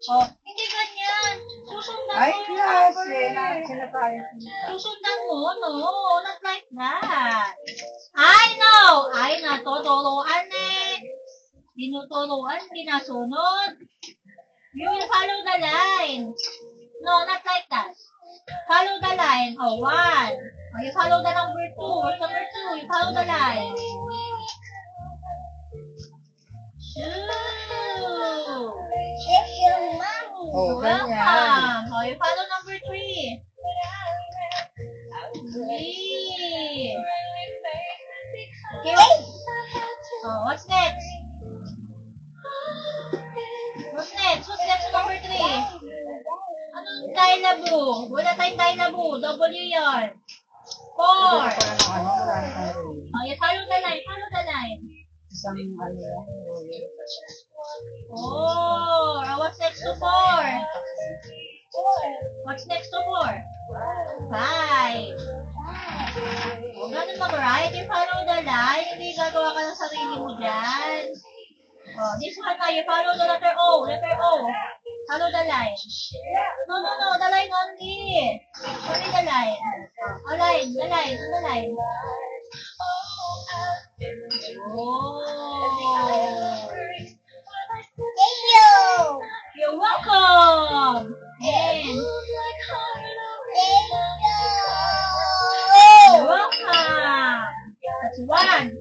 Oh, hindi ganyan. Susundan Ay, mo yung klase. number. Sila tayo. Susundan mo, no? Not like that. I know. Ay, natuturuan eh. Tinuturuan, pinasunod. You will follow the line. No, not like that. Follow the line. Oh, 1. Oh, you follow the number 2. What's number 2? You follow the line. 2. Oh, ganyan. Welcome. Oh, you follow number 3. 3. Okay. Oh, what's next? What's next? What's next to number 3? Anong dilabu? Wala tayong dilabu. W yan. 4. Oh, you follow the line. Follow the line. Isang ano yan. 4. What's next to 4? What's next to 4? 5. O, ganun mag-right. You follow the line. Hindi gagawa ka ng sarili mo dyan. Oh, this one na. You follow the letter O. Letter O. Follow the line. No. The line only. Only the line. The line. The line. Oh. You're welcome. And you're welcome. That's 1.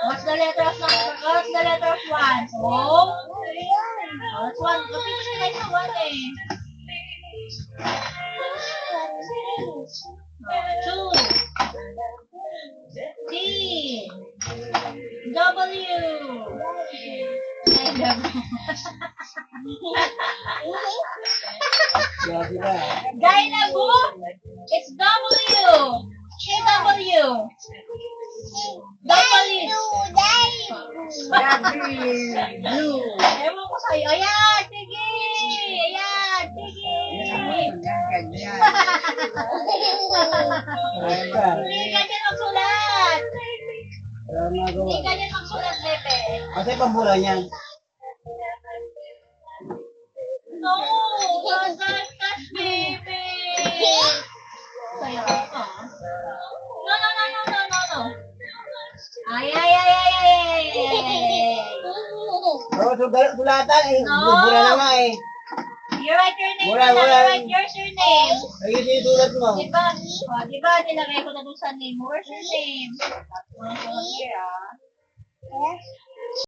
What's the letter of 1? Oh, that's 1. Kapit na sa 1 eh. 2. T. W. Dilabu. It's W. KW. Blue. Ewan ko sa'yo. Ayan, sige. Ganyan. Hindi ganyan magsulat. Wala magawa. Hindi ganyan magsulat, Bebe. Kasi pambura niyan. No, not that, Bebe. Kaya ka. No. Ay. Oo, sulatan eh. No. Bura na nga eh. You write your name Wala. You write your surname. Ayun yung sulat mo. Diba, nilagay ko na dun sa name mo. Where's your name? Here,